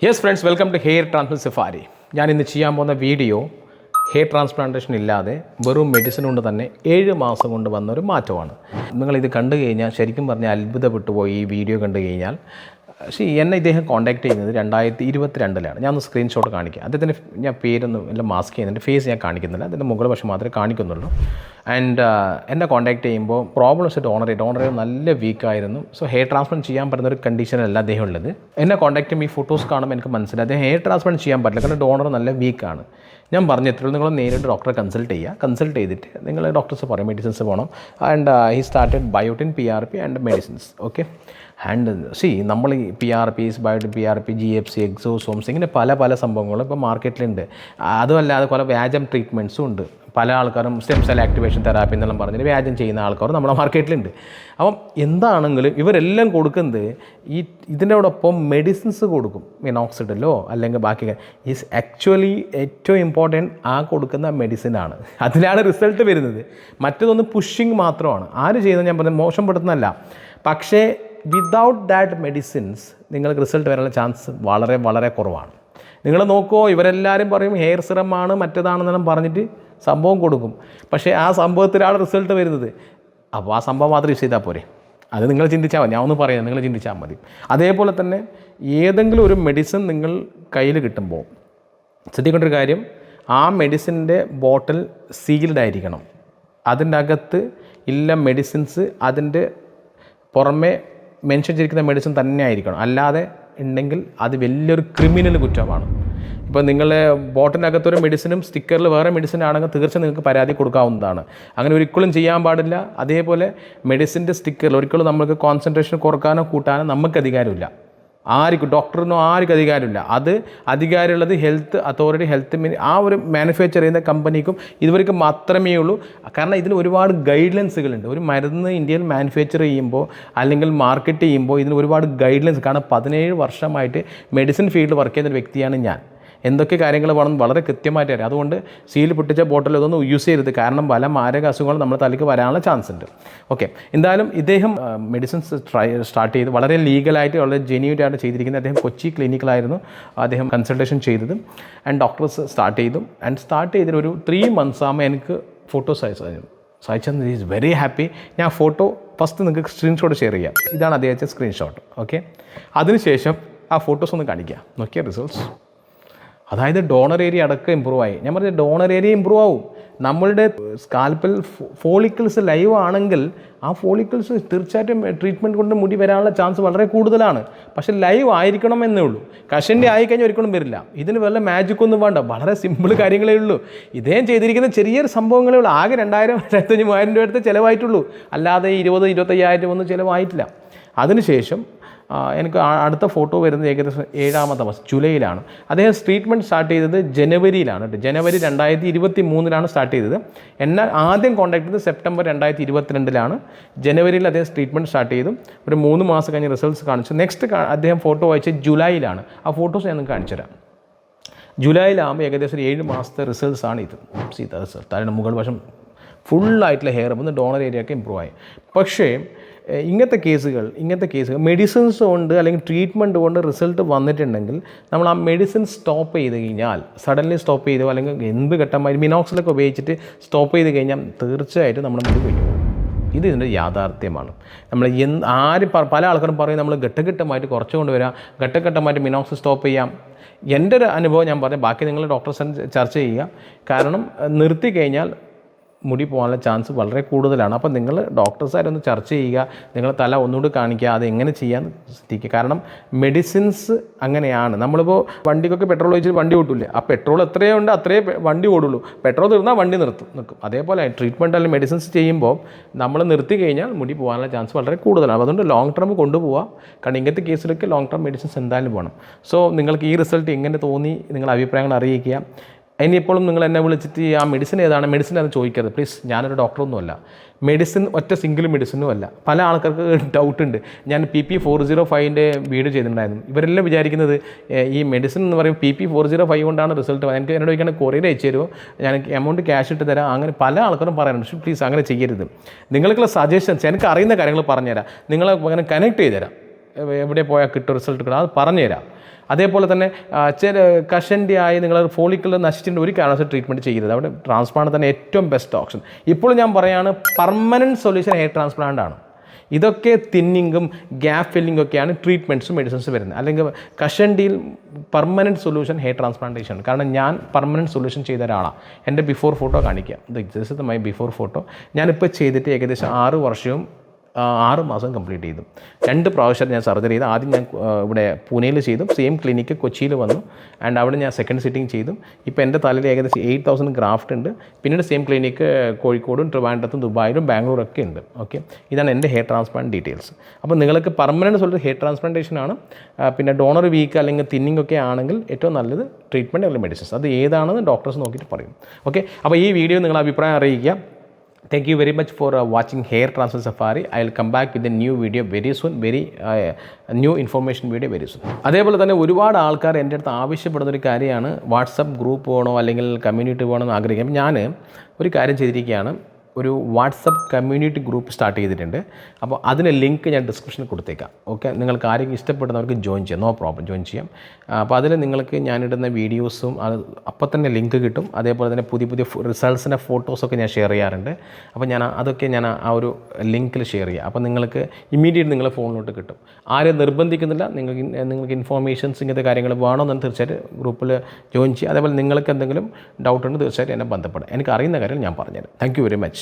Yes friends, welcome to hair transplant safari. ഞാൻ ഇന്ന് ചെയ്യാൻ പോകുന്ന വീഡിയോ ഹെയർ ട്രാൻസ്പ്ലാന്റേഷൻ ഇല്ലാതെ വെറും മെഡിസിൻ കൊണ്ട് തന്നെ 7 മാസം കൊണ്ട് വന്നൊരു മാറ്റമാണ്. നിങ്ങളിത് കണ്ടു കഴിഞ്ഞാൽ ശരിക്കും പറഞ്ഞാൽ അത്ഭുതപ്പെട്ടു പോയി. ഈ വീഡിയോ കണ്ടു കഴിഞ്ഞാൽ എന്നെ ഇദ്ദേഹം കോൺടാക്ട് ചെയ്യുന്നത് 2022 ഞാൻ ഒന്ന് സ്ക്രീൻഷോട്ട് കാണിക്കാം. അദ്ദേഹത്തിൻ്റെ ഞാൻ പേരൊന്നും എല്ലാം മാസ്ക് ചെയ്യുന്നുണ്ട്, ഫേസ് ഞാൻ കാണിക്കുന്നില്ല, അതിൻ്റെ മുകൾ വശം മാത്രമേ കാണിക്കുന്നുള്ളൂ. ആൻഡ് എന്നെ കോൺടാക്ട് ചെയ്യുമ്പോൾ പ്രോബ്ലംസ് ഡോണർ നല്ല വീക്കായിരുന്നു. സോ ഹെയർ ട്രാൻസ്പ്ലാന്റ് ചെയ്യാൻ പറ്റുന്ന ഒരു കണ്ടീഷനല്ല അദ്ദേഹം ഉള്ളത്. എന്നെ കോൺടാക്ട് ചെയ്യുമ്പോൾ ഈ ഫോട്ടോസ് കാണുമ്പോൾ എനിക്ക് മനസ്സിലായി അദ്ദേഹം ഹെയർ ട്രാൻസ്പ്ലാന്റ് ചെയ്യാൻ പറ്റില്ല, കാരണം ഡോണർ നല്ല വീക്കാണ്. ഞാൻ പറഞ്ഞു എത്രയുള്ളൂ, നിങ്ങൾ നേരിട്ട് ഡോക്ടറെ കൺസൾട്ട് ചെയ്തിട്ട് നിങ്ങൾ ഡോക്ടേഴ്സ് പറയും മെഡിസിൻസ് പോകണം. And he started biotin, PRP and medicines. Okay, and നമ്മൾ ഈ PRPs, biotin, PRP, GFC, exosomes, ഇങ്ങനെ പല സംഭവങ്ങളും ഇപ്പോൾ മാർക്കറ്റിലുണ്ട്. അതുമല്ലാതെ പല വ്യാജം ട്രീറ്റ്മെൻറ്റ്സും ഉണ്ട്. പല ആൾക്കാരും സ്റ്റെം സെൽ ആക്ടിവേഷൻ തെറാപ്പി എന്നെല്ലാം പറഞ്ഞിട്ട് വ്യാജം ചെയ്യുന്ന ആൾക്കാർ നമ്മുടെ മാർക്കറ്റിലുണ്ട്. അപ്പം എന്താണെങ്കിലും ഇവരെല്ലാം കൊടുക്കുന്നത് ഇതിനോടൊപ്പം മെഡിസിൻസ് കൊടുക്കും. മിനോക്സിഡിലോ അല്ലെങ്കിൽ ബാക്കി ഈസ് ആക്ച്വലി ഏറ്റവും ഇമ്പോർട്ടൻറ്റ് ആ കൊടുക്കുന്ന മെഡിസിനാണ്. അതിലാണ് റിസൾട്ട് വരുന്നത്. മറ്റതൊന്ന് പുഷിങ് മാത്രമാണ്. ആര് ചെയ്യുന്നത് ഞാൻ പറഞ്ഞത് മോശപ്പെടുത്തുന്നതല്ല, പക്ഷേ വിതൗട്ട് ദാറ്റ് മെഡിസിൻസ് നിങ്ങൾക്ക് റിസൾട്ട് വരാനുള്ള ചാൻസ് വളരെ വളരെ കുറവാണ്. നിങ്ങൾ നോക്കുമോ, ഇവരെല്ലാവരും പറയും ഹെയർ സിറമാണ് മറ്റേതാണെന്നെല്ലാം പറഞ്ഞിട്ട് സംഭവം കൊടുക്കും. പക്ഷേ ആ സംഭവത്തിലാണ് റിസൾട്ട് വരുന്നത്. അപ്പോൾ ആ സംഭവം മാത്രം യൂസ് ചെയ്താൽ പോരെ. അത് നിങ്ങൾ ചിന്തിച്ചാൽ മതി. ഞാൻ ഒന്ന് പറയുന്നത് നിങ്ങൾ ചിന്തിച്ചാൽ മതി. അതേപോലെ തന്നെ ഏതെങ്കിലും ഒരു മെഡിസിൻ നിങ്ങൾ കയ്യിൽ കിട്ടുമ്പോൾ ശ്രദ്ധിക്കേണ്ട ഒരു കാര്യം, ആ മെഡിസിൻ്റെ ബോട്ടിൽ സീൽഡ് ആയിരിക്കണം. അതിൻ്റെ അകത്ത് ഇല്ല മെഡിസിൻസ് അതിൻ്റെ പുറമെ മെൻഷൻ ചെയ്തിരിക്കുന്ന മെഡിസിൻ തന്നെ ആയിരിക്കണം. അല്ലാതെ ഉണ്ടെങ്കിൽ അത് വലിയൊരു ക്രിമിനൽ കുറ്റമാണ്. ഇപ്പോൾ നിങ്ങൾ ബോട്ടിനകത്തൊരു മെഡിസിനും സ്റ്റിക്കറിൽ വേറെ മെഡിസിൻ ആണെങ്കിൽ തീർച്ചയായും നിങ്ങൾക്ക് പരാതി കൊടുക്കാവുന്നതാണ്. അങ്ങനെ ഒരിക്കലും ചെയ്യാൻ പാടില്ല. അതേപോലെ മെഡിസിൻ്റെ സ്റ്റിക്കറിൽ ഒരിക്കലും നമുക്ക് കോൺസെൻട്രേഷൻ കുറക്കാനോ കൂട്ടാനോ നമുക്ക് അധികാരമില്ല. ആർക്കും, ഡോക്ടറിനോ ആർക്കും അധികാരമില്ല. അത് അധികാരമുള്ളത് ഹെൽത്ത് അതോറിറ്റി, ആ ഒരു മാനുഫാക്ചർ ചെയ്യുന്ന കമ്പനിക്കും ഇതുവരെക്കും മാത്രമേ ഉള്ളൂ. കാരണം ഇതിന് ഒരുപാട് ഗൈഡ് ലൈൻസുകളുണ്ട്. ഒരു മരുന്ന് ഇന്ത്യയിൽ മാനുഫാക്ചർ ചെയ്യുമ്പോൾ അല്ലെങ്കിൽ മാർക്കറ്റ് ചെയ്യുമ്പോൾ ഇതിന് ഒരുപാട് ഗൈഡ് ലൈൻസ്. കാരണം 17 വർഷമായിട്ട് മെഡിസിൻ ഫീൽഡിൽ വർക്ക് ചെയ്യുന്ന ഒരു വ്യക്തിയാണ് ഞാൻ. എന്തൊക്കെ കാര്യങ്ങൾ വേണം വളരെ കൃത്യമായിട്ട് അറിയാം. അതുകൊണ്ട് സീൽ പൊട്ടിച്ച ബോട്ടിൽ ഇതൊന്നും യൂസ് ചെയ്യരുത്. കാരണം പല മാരക അസുഖങ്ങളും നമ്മുടെ തലയ്ക്ക് വരാനുള്ള ചാൻസ് ഉണ്ട്. ഓക്കെ, എന്തായാലും ഇദ്ദേഹം മെഡിസിൻസ് സ്റ്റാർട്ട് ചെയ്ത് വളരെ ലീഗലായിട്ട് വളരെ ജെന്യൂനായിട്ട് ചെയ്തിരിക്കുന്നത്. അദ്ദേഹം കൊച്ചി ക്ലിനിക്കിലായിരുന്നു അദ്ദേഹം കൺസൾട്ടേഷൻ ചെയ്തത്. ആൻഡ് ഡോക്ടേഴ്സ് സ്റ്റാർട്ട് ചെയ്തിട്ട് ഒരു 3 months ആകുമ്പോൾ എനിക്ക് ഫോട്ടോസ് അയച്ചത് ഈസ് വെരി ഹാപ്പി. ഞാൻ ഫോട്ടോ ഫസ്റ്റ് നിങ്ങൾക്ക് സ്ക്രീൻഷോട്ട് ഷെയർ ചെയ്യാം. ഇതാണ് അദ്ദേഹത്തെ സ്ക്രീൻഷോട്ട്. ഓക്കെ, അതിനുശേഷം ആ ഫോട്ടോസ് ഒന്ന് കാണിക്കാം. നോക്കിയ റിസൾട്ട്സ്, അതായത് ഡോണർ ഏരിയ അടക്കം ഇമ്പ്രൂവ് ആയി. ഞാൻ പറഞ്ഞത് ഡോണർ ഏരിയ ഇമ്പ്രൂവ് ആവും. നമ്മളുടെ സ്കാൽപ്പിൽ ഫോളിക്കിൾസ് ലൈവ് ആണെങ്കിൽ ആ ഫോളിക്കിൾസ് തീർച്ചയായിട്ടും ട്രീറ്റ്മെൻറ്റ് കൊണ്ട് മുടി വരാനുള്ള ചാൻസ് വളരെ കൂടുതലാണ്. പക്ഷേ ലൈവ് ആയിരിക്കണമെന്നേ ഉള്ളൂ. കഷൻ്റെ ആയിക്കഴിഞ്ഞാൽ ഒരിക്കലും വരില്ല. ഇതിന് വല്ല മാജിക് ഒന്നും വേണ്ട, വളരെ സിമ്പിൾ കാര്യങ്ങളേ ഉള്ളൂ. ഇദ്ദേഹം ചെയ്തിരിക്കുന്ന ചെറിയൊരു സംഭവങ്ങളേ ഉള്ളൂ. ആകെ 2000, 2500, 3000 രൂപ അടുത്ത് ചിലവായിട്ടുള്ളൂ. അല്ലാതെ 20,000, 25,000 ഒന്നും ചിലവായിട്ടില്ല. അതിനുശേഷം എനിക്ക് അടുത്ത ഫോട്ടോ വരുന്നത് ഏകദേശം 7ാമത്തെ മാസം ജൂലൈയിലാണ്. അദ്ദേഹം ട്രീറ്റ്മെൻറ്റ് സ്റ്റാർട്ട് ചെയ്തത് ജനുവരിയിലാണ്. ജനുവരി 2023 സ്റ്റാർട്ട് ചെയ്തത്. എന്നെ ആദ്യം കോൺടാക്ട് ചെയ്തത് സെപ്റ്റംബർ 2022. ജനുവരിയിൽ അദ്ദേഹം ട്രീറ്റ്മെൻറ്റ് സ്റ്റാർട്ട് ചെയ്തു. ഒരു 3 മാസം കഴിഞ്ഞ് റിസൾട്ട്സ് കാണിച്ചു. നെക്സ്റ്റ് അദ്ദേഹം ഫോട്ടോ അയച്ചത് ജൂലൈയിലാണ്. ആ ഫോട്ടോസ് ഞാൻ നിങ്ങൾക്ക് കാണിച്ചു തരാം. ജൂലൈയിലാകുമ്പോൾ ഏകദേശം 7 മാസത്തെ റിസൾട്ട്സാണ് ഇത്. റിസൾട്ട് താഴെ മുകൾ വശം ഫുള്ളായിട്ടുള്ള ഹെയർ വന്ന് ഡോണർ ഏരിയ ഒക്കെ ഇമ്പ്രൂവ് ആയി. പക്ഷേ ഇങ്ങനത്തെ കേസുകൾ മെഡിസിൻസ് കൊണ്ട് അല്ലെങ്കിൽ ട്രീറ്റ്മെൻറ്റ് കൊണ്ട് റിസൾട്ട് വന്നിട്ടുണ്ടെങ്കിൽ നമ്മൾ ആ മെഡിസിൻ സ്റ്റോപ്പ് ചെയ്ത് കഴിഞ്ഞാൽ, സഡൻലി സ്റ്റോപ്പ് ചെയ്തോ അല്ലെങ്കിൽ എന്ത് ഘട്ടമായി മിനോക്സിലൊക്കെ ഉപയോഗിച്ചിട്ട് സ്റ്റോപ്പ് ചെയ്ത് കഴിഞ്ഞാൽ തീർച്ചയായിട്ടും നമ്മുടെ മുടി കൊയ്യും. ഇതിൻ്റെ യാഥാർത്ഥ്യമാണ്. നമ്മൾ പല ആൾക്കാരും പറയും നമ്മൾ ഘട്ടഘട്ടമായിട്ട് കുറച്ച് കൊണ്ടുവരാം, ഘട്ടഘട്ടമായിട്ട് മിനോക്സ് സ്റ്റോപ്പ് ചെയ്യാം. എൻ്റെ ഒരു അനുഭവം ഞാൻ പറയാം, ബാക്കി നിങ്ങൾ ഡോക്ടേഴ്സ് ചർച്ച ചെയ്യുക. കാരണം നിർത്തി കഴിഞ്ഞാൽ മുടി പോകാനുള്ള ചാൻസ് വളരെ കൂടുതലാണ്. അപ്പോൾ നിങ്ങൾ ഡോക്ടേഴ്സായിട്ടൊന്ന് ചർച്ച ചെയ്യുക, നിങ്ങൾ തല ഒന്നുകൂടി കാണിക്കുക, അത് എങ്ങനെ ചെയ്യാൻ ശ്രദ്ധിക്കുക. കാരണം മെഡിസിൻസ് അങ്ങനെയാണ്. നമ്മളിപ്പോൾ വണ്ടിക്കൊക്കെ പെട്രോൾ ഒഴിച്ചിട്ട് വണ്ടി ഓട്ടില്ലേ, ആ പെട്രോൾ എത്രയോ ഉണ്ട് അത്രേ വണ്ടി ഓടുള്ളൂ. പെട്രോൾ തീർന്നാൽ വണ്ടി നിൽക്കും. അതേപോലെ ട്രീറ്റ്മെൻറ്റ് അല്ലെങ്കിൽ മെഡിസിൻസ് ചെയ്യുമ്പോൾ നമ്മൾ നിർത്തി കഴിഞ്ഞാൽ മുടി പോകാനുള്ള ചാൻസ് വളരെ കൂടുതലാണ്. അതുകൊണ്ട് ലോങ് ടേം കൊണ്ടുപോകാം. കാരണം ഇങ്ങനത്തെ കേസിലൊക്കെ ലോങ് ടേം മെഡിസിൻസ് എന്തായാലും വേണം. സോ നിങ്ങൾക്ക് ഈ റിസൾട്ട് എങ്ങനെ തോന്നി, നിങ്ങളുടെ അഭിപ്രായങ്ങൾ അറിയിക്കുക. ഇനിയിപ്പോഴും നിങ്ങൾ എന്നെ വിളിച്ചിട്ട് ആ മെഡിസിൻ ഏതാണ്, മെഡിസിൻ അത് ചോദിക്കരുത് പ്ലീസ്. ഞാനൊരു ഡോക്ടറൊന്നുമല്ല. മെഡിസിൻ ഒറ്റ സിംഗിൾ മെഡിസിനും അല്ല. പല ആൾക്കാർക്ക് ഡൗട്ടുണ്ട്. ഞാൻ PP405 വീഡിയോ ചെയ്തിട്ടുണ്ടായിരുന്നു. ഇവരെല്ലാം വിചാരിക്കുന്നത് ഈ മെഡിസിൻ എന്ന് പറയും PP405 കൊണ്ടാണ് റിസൾട്ട്. എനിക്ക് എന്നോട് ചോദിക്കുകയാണെങ്കിൽ കൊറിയർ അയച്ചു തരുമോ, ഞാൻ എമൗണ്ട് ക്യാഷ് ഇട്ട് തരാം. അങ്ങനെ പല ആൾക്കാരും പറയാറുണ്ട്. പക്ഷേ പ്ലീസ് അങ്ങനെ ചെയ്യരുത്. നിങ്ങൾക്കുള്ള സജഷൻസ് എനിക്ക് അറിയുന്ന കാര്യങ്ങൾ പറഞ്ഞുതരാം. നിങ്ങളെ അങ്ങനെ കണക്ട് ചെയ്ത് തരാം. എവിടെ പോയാൽ കിട്ടും റിസൾട്ട് കിട്ടും, അത് പറഞ്ഞുതരാം. അതേപോലെ തന്നെ ചില കഷണ്ടി ആയി നിങ്ങൾ ഫോളിക്കിൾ നശിച്ചിട്ട് ഒരു കാരണവശാലും ട്രീറ്റ്മെൻറ്റ് ചെയ്യരുത്. അവിടെ ട്രാൻസ്പ്ലാന്റ് തന്നെ ഏറ്റവും ബെസ്റ്റ് ഓപ്ഷൻ. ഇപ്പോൾ ഞാൻ പറയുകയാണ്, പെർമനൻറ്റ് സൊല്യൂഷൻ ഹെയർ ട്രാൻസ്പ്ലാന്റ് ആണ്. ഇതൊക്കെ തിന്നിങ്ങും ഗ്യാപ്പ് ഫില്ലിംഗ് ഒക്കെയാണ് ട്രീറ്റ്മെൻറ്റ്സും മെഡിസിൻസ് വരുന്നത്. അല്ലെങ്കിൽ കഷണ്ടിയിൽ പെർമനൻറ്റ് സൊല്യൂഷൻ ഹെയർ ട്രാൻസ്പ്ലാന്റേഷൻ ആണ്. കാരണം ഞാൻ പെർമനൻറ്റ് സൊല്യൂഷൻ ചെയ്ത ഒരാളാണ്. എൻ്റെ ബിഫോർ ഫോട്ടോ കാണിക്കാം. This is my before photo. ഞാനിപ്പോൾ ചെയ്തിട്ട് ഏകദേശം 6 വർഷവും 6 മാസം കംപ്ലീറ്റ് ചെയ്തു. 2 പ്രാവശ്യം ഞാൻ സർജറി ചെയ്തു. ആദ്യം ഞാൻ ഇവിടെ പൂനെയിൽ ചെയ്തു, സെയിം ക്ലിനിക്ക് കൊച്ചിയിൽ വന്നു, ആൻഡ് അവിടെ ഞാൻ സെക്കൻഡ് സിറ്റിംഗ് ചെയ്തു. ഇപ്പോൾ എൻ്റെ തലയിൽ ഏകദേശം 8000 ഗ്രാഫ്റ്റ് ഉണ്ട്. പിന്നീട് സെയിം ക്ലിനിക്ക് കോഴിക്കോടും ട്രിവാൻഡ്രത്തും ദുബായിലും ബാംഗ്ലൂരൊക്കെ ഉണ്ട്. ഓക്കെ, ഇതാണ് എൻ്റെ ഹെയർ ട്രാൻസ്പ്ലാന്റ് ഡീറ്റെയിൽസ്. അപ്പോൾ നിങ്ങൾക്ക് പെർമനൻറ്റ് സൊല്യൂഷൻ ഹെയർ ട്രാൻസ്പ്ലാന്റേഷൻ ആണ്. പിന്നെ ഡോണർ വീക്ക് അല്ലെങ്കിൽ തിന്നിങ് ഒക്കെ ആണെങ്കിൽ ഏറ്റവും നല്ലത് ട്രീറ്റ്മെൻറ്റ് അല്ലെങ്കിൽ മെഡിസിൻസ്. അത് ഏതാണെന്ന് ഡോക്ടേഴ്സ് നോക്കിയിട്ട് പറയും. ഓക്കെ, അപ്പോൾ ഈ വീഡിയോ നിങ്ങൾ അഭിപ്രായം അറിയിക്കുക. Thank you very much for watching Hair Transplant Safari. I will come back with a new video very soon, new information video very soon. അതേപോലെ തന്നെ ഒരുപാട് ആൾക്കാർ എൻ്റെ അടുത്ത് ആവശ്യപ്പെടുന്നൊരു കാര്യമാണ്, വാട്സപ്പ് ഗ്രൂപ്പ് വേണോ അല്ലെങ്കിൽ കമ്മ്യൂണിറ്റി വേണോ എന്ന് ആഗ്രഹിക്കാം. ഞാൻ ഒരു കാര്യം ചെയ്തിരിക്കുകയാണ്, ഒരു വാട്സപ്പ് കമ്മ്യൂണിറ്റി ഗ്രൂപ്പ് സ്റ്റാർട്ട് ചെയ്തിട്ടുണ്ട്. അപ്പോൾ അതിന് ലിങ്ക് ഞാൻ ഡിസ്ക്രിപ്ഷനിൽ കൊടുത്തേക്കാം. ഓക്കെ, നിങ്ങൾക്ക് ആരെങ്കിലും ഇഷ്ടപ്പെടുന്നവർക്ക് ജോയിൻ ചെയ്യാം, നോ പ്രോബ്ലം, ജോയിൻ ചെയ്യാം. അപ്പോൾ അതിൽ നിങ്ങൾക്ക് ഞാനിടുന്ന വീഡിയോസും അത് അപ്പോൾ തന്നെ ലിങ്ക് കിട്ടും. അതേപോലെ തന്നെ പുതിയ പുതിയ റിസൾട്ട്സിൻ്റെ ഫോട്ടോസൊക്കെ ഞാൻ ഷെയർ ചെയ്യാറുണ്ട്. അപ്പോൾ അതൊക്കെ ഞാൻ ആ ഒരു ലിങ്കിൽ ഷെയർ ചെയ്യാം. അപ്പോൾ നിങ്ങൾക്ക് ഇമ്മീഡിയറ്റ് നിങ്ങളുടെ ഫോണിലോട്ട് കിട്ടും. ആരും നിർബന്ധിക്കുന്നില്ല. നിങ്ങൾക്ക് ഇൻഫോർമേഷൻസ് ഇങ്ങനത്തെ കാര്യങ്ങൾ വേണമെന്ന് തീർച്ചയായിട്ടും ഗ്രൂപ്പിൽ ജോയിൻ ചെയ്യുക. അതേപോലെ നിങ്ങൾക്ക് എന്തെങ്കിലും ഡൗട്ട് ഉണ്ട് തീർച്ചയായിട്ടും എന്നെ ബന്ധപ്പെടും. എനിക്ക് അറിയുന്ന കാര്യം ഞാൻ പറഞ്ഞുതരാം. Thank you very much.